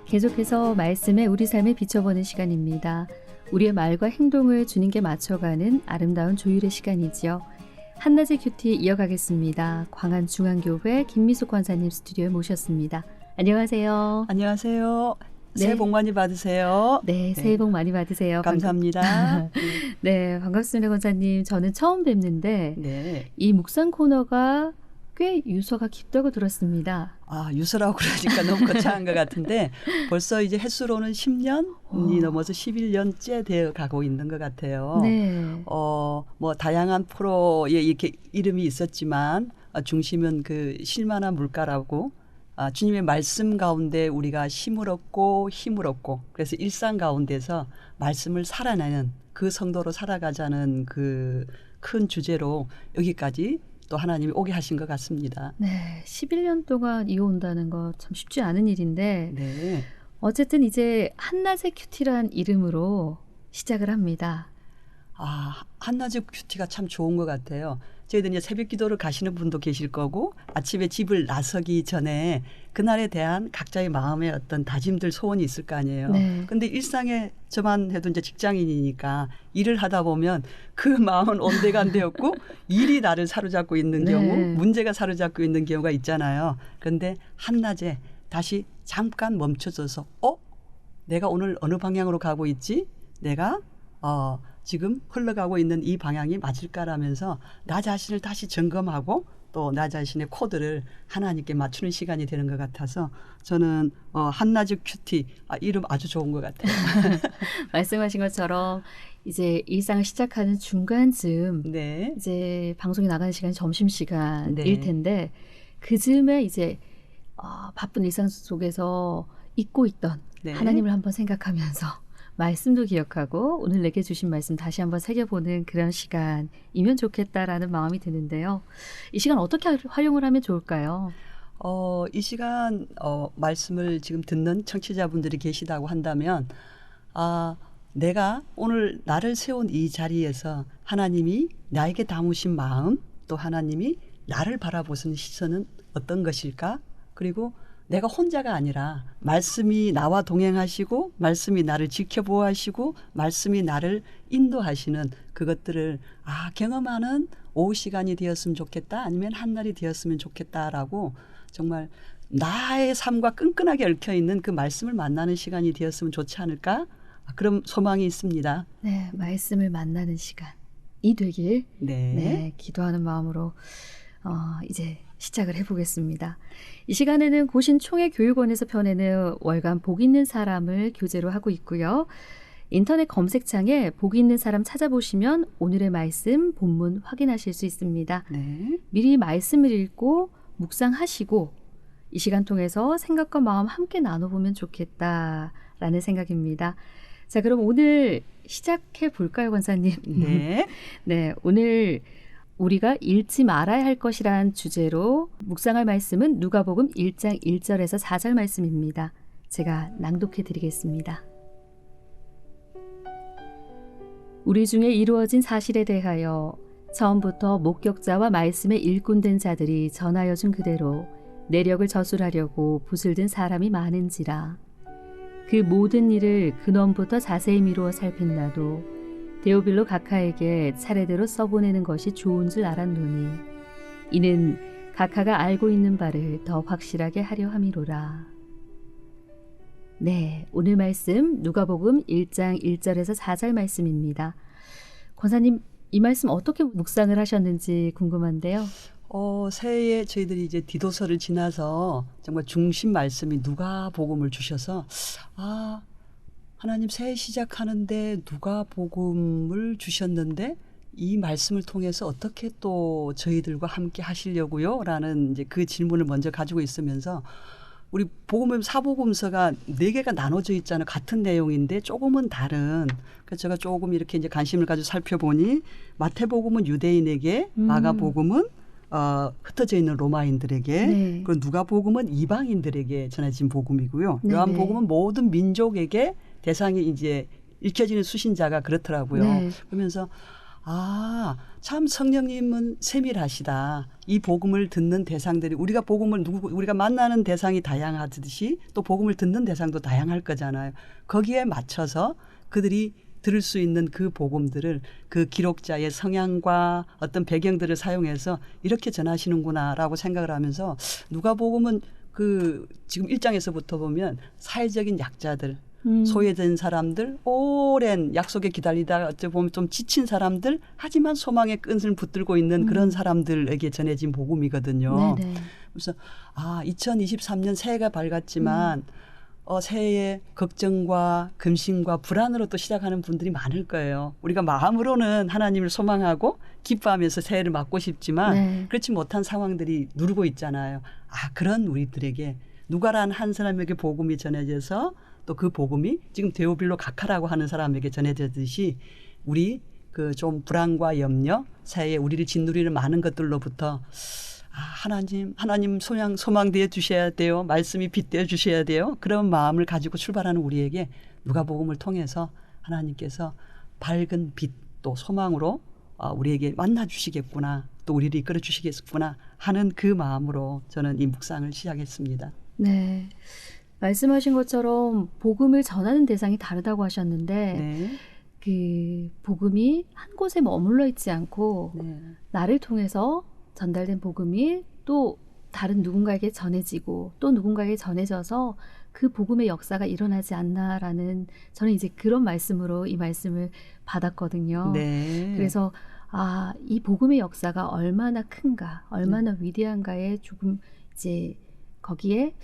계속해서 말씀에 우리 삶에 비춰보는 시간입니다. 우리의 말과 행동을 주님께 맞춰가는 아름다운 조율의 시간이지요. 한낮의 큐티 이어가겠습니다. 광안중앙교회 김미숙 권사님 스튜디오에 모셨습니다. 안녕하세요. 안녕하세요. 네. 새해 복 많이 받으세요. 네, 새해 복 많이 받으세요. 감사합니다. 네, 반갑습니다, 권사님. 저는 처음 뵙는데 네. 이 묵상 코너가 꽤 유서가 깊다고 들었습니다. 아, 유서라고 그러니까 너무 거창한 것 같은데 벌써 이제 횟수로는 10년이 넘어서 11년째 되어 가고 있는 것 같아요. 네. 뭐 다양한 프로에 이렇게 이름이 있었지만 중심은 그 실만한 물가라고 주님의 말씀 가운데 우리가 힘을 얻고 그래서 일상 가운데서 말씀을 살아내는 그 성도로 살아가자는 그 큰 주제로 여기까지 또 하나님이 오게 하신 것 같습니다. 네, 11년 동안 이어온다는 거 참 쉽지 않은 일인데 네. 어쨌든 이제 한낮의 큐티란 이름으로 시작을 합니다. 아, 한낮의 큐티가 참 좋은 것 같아요. 저희들 이제 새벽 기도를 가시는 분도 계실 거고 아침에 집을 나서기 전에 그날에 대한 각자의 마음의 어떤 다짐들 소원이 있을 거 아니에요. 네. 근데 일상에 저만 해도 이제 직장인이니까 일을 하다 보면 그 마음은 온데간데 없고 일이 나를 사로잡고 있는 네. 경우 문제가 사로잡고 있는 경우가 있잖아요. 그런데 한낮에 다시 잠깐 멈춰져서 내가 오늘 어느 방향으로 가고 있지? 내가 지금 흘러가고 있는 이 방향이 맞을까라면서 나 자신을 다시 점검하고 또 나 자신의 코드를 하나님께 맞추는 시간이 되는 것 같아서 저는 한낮의 큐티 이름 아주 좋은 것 같아요. 말씀하신 것처럼 이제 일상을 시작하는 중간쯤 네. 이제 방송이 나가는 시간이 점심시간일 네. 텐데 그 즈음에 이제 바쁜 일상 속에서 잊고 있던 네. 하나님을 한번 생각하면서 말씀도 기억하고 오늘 내게 주신 말씀 다시 한번 새겨보는 그런 시간이면 좋겠다라는 마음이 드는데요. 이 시간 어떻게 활용을 하면 좋을까요? 이 시간 말씀을 지금 듣는 청취자분들이 계시다고 한다면 내가 오늘 나를 세운 이 자리에서 하나님이 나에게 담으신 마음 또 하나님이 나를 바라보는 시선은 어떤 것일까? 그리고 내가 혼자가 아니라 말씀이 나와 동행하시고 말씀이 나를 지켜보아하시고 말씀이 나를 인도하시는 그것들을 경험하는 오후 시간이 되었으면 좋겠다 아니면 한날이 되었으면 좋겠다라고 정말 나의 삶과 끈끈하게 얽혀있는 그 말씀을 만나는 시간이 되었으면 좋지 않을까? 그런 소망이 있습니다. 네, 말씀을 만나는 시간이 되길 네, 기도하는 마음으로 이제 시작을 해보겠습니다. 이 시간에는 고신총회교육원에서 펴내는 월간 복 있는 사람을 교재로 하고 있고요. 인터넷 검색창에 복 있는 사람 찾아보시면 오늘의 말씀 본문 확인하실 수 있습니다. 네. 미리 말씀을 읽고 묵상하시고 이 시간 통해서 생각과 마음 함께 나눠보면 좋겠다라는 생각입니다. 자, 그럼 오늘 시작해 볼까요, 권사님? 네. 네, 오늘 우리가 잃지 말아야 할 것이란 주제로 묵상할 말씀은 누가복음 1장 1절에서 4절 말씀입니다. 제가 낭독해 드리겠습니다. 우리 중에 이루어진 사실에 대하여 처음부터 목격자와 말씀에 일꾼된 자들이 전하여 준 그대로 내력을 저술하려고 붓을 든 사람이 많은지라. 그 모든 일을 근원부터 자세히 미루어 살핀나도 데오빌로 각하에게 차례대로 써보내는 것이 좋은 줄 알았노니 이는 각하가 알고 있는 바를 더 확실하게 하려 함이로라. 네, 오늘 말씀 누가복음 1장 1절에서 4절 말씀입니다. 권사님, 이 말씀 어떻게 묵상을 하셨는지 궁금한데요. 새해에 저희들이 이제 디도서를 지나서 정말 중심 말씀이 누가복음을 주셔서 하나님 새해 시작하는데 누가복음을 주셨는데 이 말씀을 통해서 어떻게 또 저희들과 함께 하시려고요? 라는 이제 그 질문을 먼저 가지고 있으면서 우리 복음은 사복음서가 4개가 나눠져 있잖아요. 같은 내용인데 조금은 다른. 그래서 제가 조금 이렇게 이제 관심을 가지고 살펴보니 마태복음은 유대인에게, 마가복음은 흩어져 있는 로마인들에게, 네. 그리고 누가복음은 이방인들에게 전해진 복음이고요. 네네. 요한복음은 모든 민족에게 대상이 이제 읽혀지는 수신자가 그렇더라고요. 네. 그러면서 참 성령님은 세밀하시다. 이 복음을 듣는 대상들이 우리가 만나는 대상이 다양하듯이 또 복음을 듣는 대상도 다양할 거잖아요. 거기에 맞춰서 그들이 들을 수 있는 그 복음들을 그 기록자의 성향과 어떤 배경들을 사용해서 이렇게 전하시는구나라고 생각을 하면서 누가복음은 지금 1장에서부터 보면 사회적인 약자들, 소외된 사람들, 오랜 약속에 기다리다가 어찌 보면 좀 지친 사람들, 하지만 소망의 끈을 붙들고 있는 그런 사람들에게 전해진 복음이거든요. 네네. 그래서 2023년 새해가 밝았지만 새해에 걱정과 근심과 불안으로 또 시작하는 분들이 많을 거예요. 우리가 마음으로는 하나님을 소망하고 기뻐하면서 새해를 맞고 싶지만 네. 그렇지 못한 상황들이 누르고 있잖아요. 그런 우리들에게 누가라는 한 사람에게 복음이 전해져서 또 그 복음이 지금 데오빌로 각하라고 하는 사람에게 전해졌듯이 우리 그 좀 불안과 염려, 새해에 우리를 짓누리는 많은 것들로부터 하나님 소망 되어 주셔야 돼요. 말씀이 빗대어 주셔야 돼요. 그런 마음을 가지고 출발하는 우리에게 누가복음을 통해서 하나님께서 밝은 빛 또 소망으로 우리에게 만나 주시겠구나. 또 우리를 이끌어 주시겠구나 하는 그 마음으로 저는 이 묵상을 시작했습니다. 네. 말씀하신 것처럼 복음을 전하는 대상이 다르다고 하셨는데 네. 그 복음이 한 곳에 머물러 있지 않고 네. 나를 통해서 전달된 복음이 또 다른 누군가에게 전해지고 또 누군가에게 전해져서 그 복음의 역사가 일어나지 않나라는 저는 이제 그런 말씀으로 이 말씀을 받았거든요. 네. 그래서 이 복음의 역사가 얼마나 큰가, 얼마나 위대한가에 조금 이제 거기에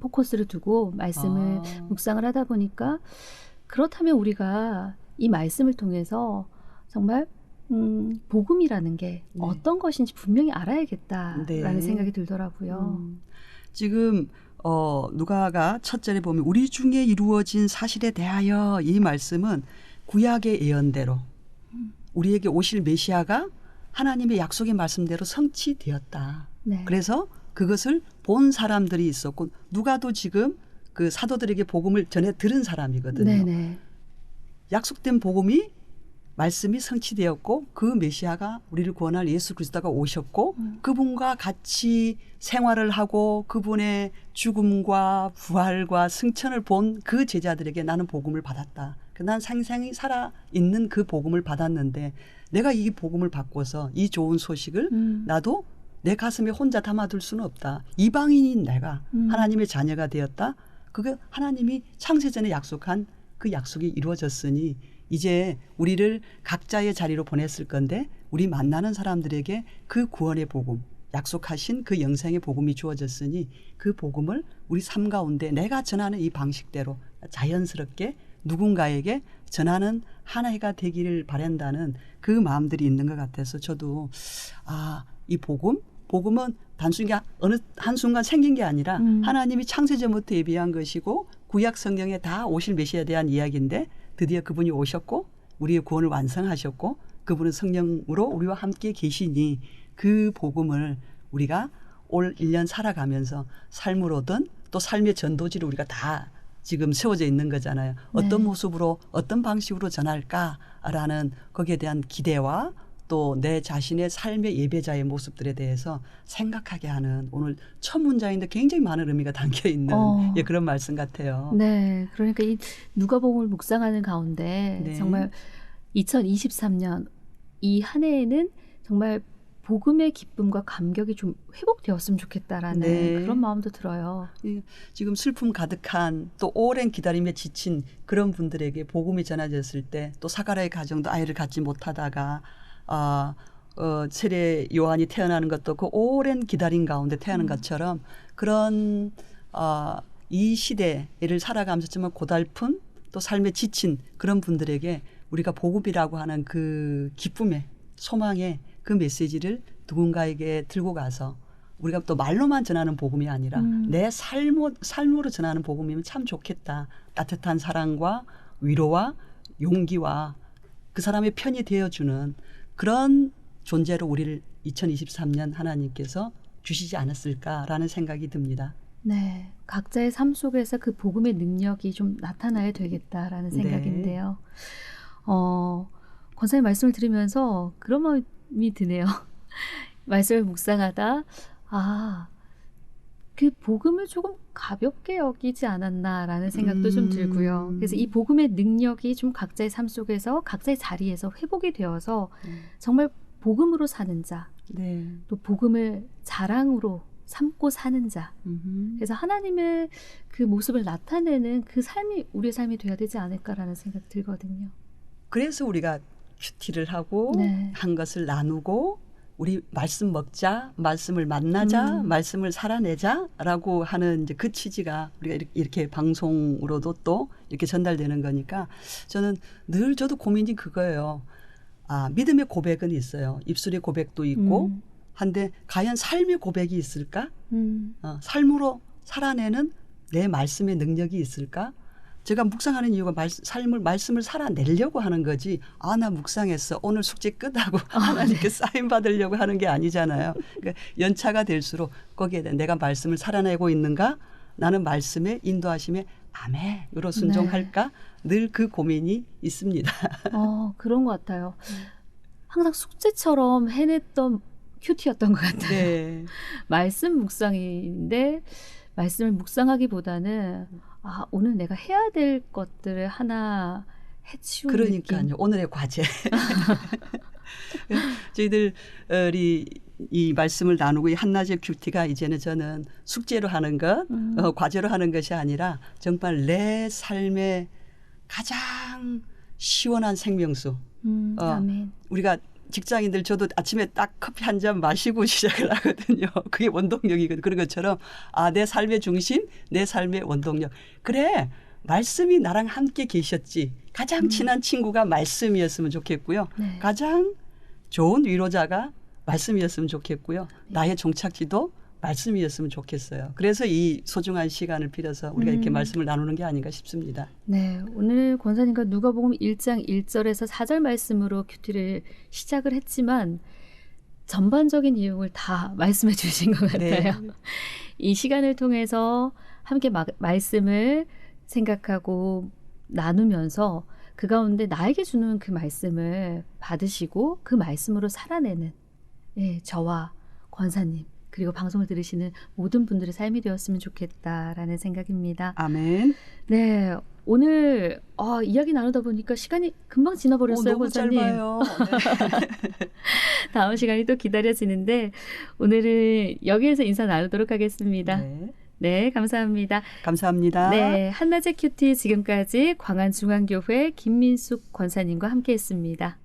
포커스를 두고 말씀을 묵상을 하다 보니까 그렇다면 우리가 이 말씀을 통해서 정말 복음이라는 게 어떤 것인지 분명히 알아야겠다라는 생각이 들더라고요. 지금 누가가 첫 절에 보면 우리 중에 이루어진 사실에 대하여 이 말씀은 구약의 예언대로 우리에게 오실 메시아가 하나님의 약속의 말씀대로 성취되었다. 네. 그래서 그것을 본 사람들이 있었고 누가도 지금 그 사도들에게 복음을 전해 들은 사람이거든요. 네네. 약속된 복음이 말씀이 성취되었고 그 메시아가 우리를 구원할 예수 그리스도가 오셨고 그분과 같이 생활을 하고 그분의 죽음과 부활과 승천을 본 그 제자들에게 나는 복음을 받았다. 난 생생히 살아있는 그 복음을 받았는데 내가 이 복음을 받고서 이 좋은 소식을 나도 내 가슴에 혼자 담아둘 수는 없다. 이방인인 내가 하나님의 자녀가 되었다. 그게 하나님이 창세전에 약속한 그 약속이 이루어졌으니 이제 우리를 각자의 자리로 보냈을 건데 우리 만나는 사람들에게 그 구원의 복음, 약속하신 그 영생의 복음이 주어졌으니 그 복음을 우리 삶 가운데 내가 전하는 이 방식대로 자연스럽게 누군가에게 전하는 한 해가 되기를 바란다는 그 마음들이 있는 것 같아서 저도 이 복음은 단순히 어느 한순간 생긴 게 아니라 하나님이 창세전부터 예비한 것이고 구약 성경에 다 오실 메시아에 대한 이야기인데 드디어 그분이 오셨고 우리의 구원을 완성하셨고 그분은 성령으로 우리와 함께 계시니 그 복음을 우리가 올 1년 살아가면서 삶으로든 또 삶의 전도지를 우리가 다 지금 세워져 있는 거잖아요. 어떤 모습으로 어떤 방식으로 전할까라는 거기에 대한 기대와 또 내 자신의 삶의 예배자의 모습들에 대해서 생각하게 하는 오늘 첫 문장인데 굉장히 많은 의미가 담겨 있는 그런 말씀 같아요. 네, 그러니까 이 누가복음을 묵상하는 가운데 정말 2023년 이 한 해에는 정말 복음의 기쁨과 감격이 좀 회복되었으면 좋겠다라는 그런 마음도 들어요. 지금 슬픔 가득한 또 오랜 기다림에 지친 그런 분들에게 복음이 전해졌을 때 또 사가랴의 가정도 아이를 갖지 못하다가 세례 요한이 태어나는 것도 그 오랜 기다림 가운데 태어난 것처럼 그런 이 시대를 살아가면서 정말 고달픈 또 삶에 지친 그런 분들에게 우리가 복음이라고 하는 그 기쁨의 소망의 그 메시지를 누군가에게 들고 가서 우리가 또 말로만 전하는 복음이 아니라 내 삶으로 전하는 복음이면 참 좋겠다. 따뜻한 사랑과 위로와 용기와 그 사람의 편이 되어주는 그런 존재로 우리를 2023년 하나님께서 주시지 않았을까라는 생각이 듭니다. 네, 각자의 삶 속에서 그 복음의 능력이 좀 나타나야 되겠다라는 생각인데요. 권사님 말씀을 들으면서 그런 마음이 드네요. 말씀을 묵상하다 그 복음을 조금 가볍게 여기지 않았나라는 생각도 좀 들고요. 그래서 이 복음의 능력이 좀 각자의 삶 속에서 각자의 자리에서 회복이 되어서 정말 복음으로 사는 자, 네. 또 복음을 자랑으로 삼고 사는 자. 그래서 하나님의 그 모습을 나타내는 그 삶이 우리의 삶이 돼야 되지 않을까라는 생각 들거든요. 그래서 우리가 큐티를 하고 네. 한 것을 나누고 우리 말씀 먹자, 말씀을 만나자, 말씀을 살아내자라고 하는 이제 그 취지가 우리가 이렇게 방송으로도 또 이렇게 전달되는 거니까 저는 늘 저도 고민이 그거예요. 믿음의 고백은 있어요. 입술의 고백도 있고 한데 과연 삶의 고백이 있을까? 삶으로 살아내는 내 말씀의 능력이 있을까? 제가 묵상하는 이유가 말씀을 살아내려고 하는 거지. 나 묵상했어. 오늘 숙제 끝하고 하나님께 사인 받으려고 하는 게 아니잖아요. 그러니까 연차가 될수록 거기에 대해 내가 말씀을 살아내고 있는가? 나는 말씀에 인도하심에 아멘으로 순종할까? 늘 그 고민이 있습니다. 그런 것 같아요. 항상 숙제처럼 해냈던 큐티였던 것 같아요. 네. 말씀 묵상인데 말씀을 묵상하기보다는 오늘 내가 해야 될 것들을 하나 해치우는 그러니까요. 느낌. 오늘의 과제. 저희들이 이 말씀을 나누고 이 한낮의 큐티가 이제는 저는 숙제로 하는 것, 과제로 하는 것이 아니라 정말 내 삶의 가장 시원한 생명수. 아멘. 우리가 직장인들 저도 아침에 딱 커피 한 잔 마시고 시작을 하거든요. 그게 원동력이거든요. 그런 것처럼 내 삶의 중심, 내 삶의 원동력. 그래, 말씀이 나랑 함께 계셨지. 가장 친한 친구가 말씀이었으면 좋겠고요. 네. 가장 좋은 위로자가 말씀이었으면 좋겠고요. 나의 종착지도 말씀이었으면 좋겠어요. 그래서 이 소중한 시간을 빌어서 우리가 이렇게 말씀을 나누는 게 아닌가 싶습니다. 네, 오늘 권사님과 누가복음 1장 1절에서 4절 말씀으로 큐티를 시작을 했지만 전반적인 내용을 다 말씀해 주신 것 같아요. 네. 이 시간을 통해서 함께 말씀을 생각하고 나누면서 그 가운데 나에게 주는 그 말씀을 받으시고 그 말씀으로 살아내는 저와 권사님 그리고 방송을 들으시는 모든 분들의 삶이 되었으면 좋겠다라는 생각입니다. 아멘. 네, 오늘 이야기 나누다 보니까 시간이 금방 지나버렸어요, 너무 권사님. 짧아요. 네. 다음 시간이 또 기다려지는데 오늘은 여기에서 인사 나누도록 하겠습니다. 네, 감사합니다. 감사합니다. 네, 한낮의 큐티 지금까지 광안중앙교회 김민숙 권사님과 함께했습니다.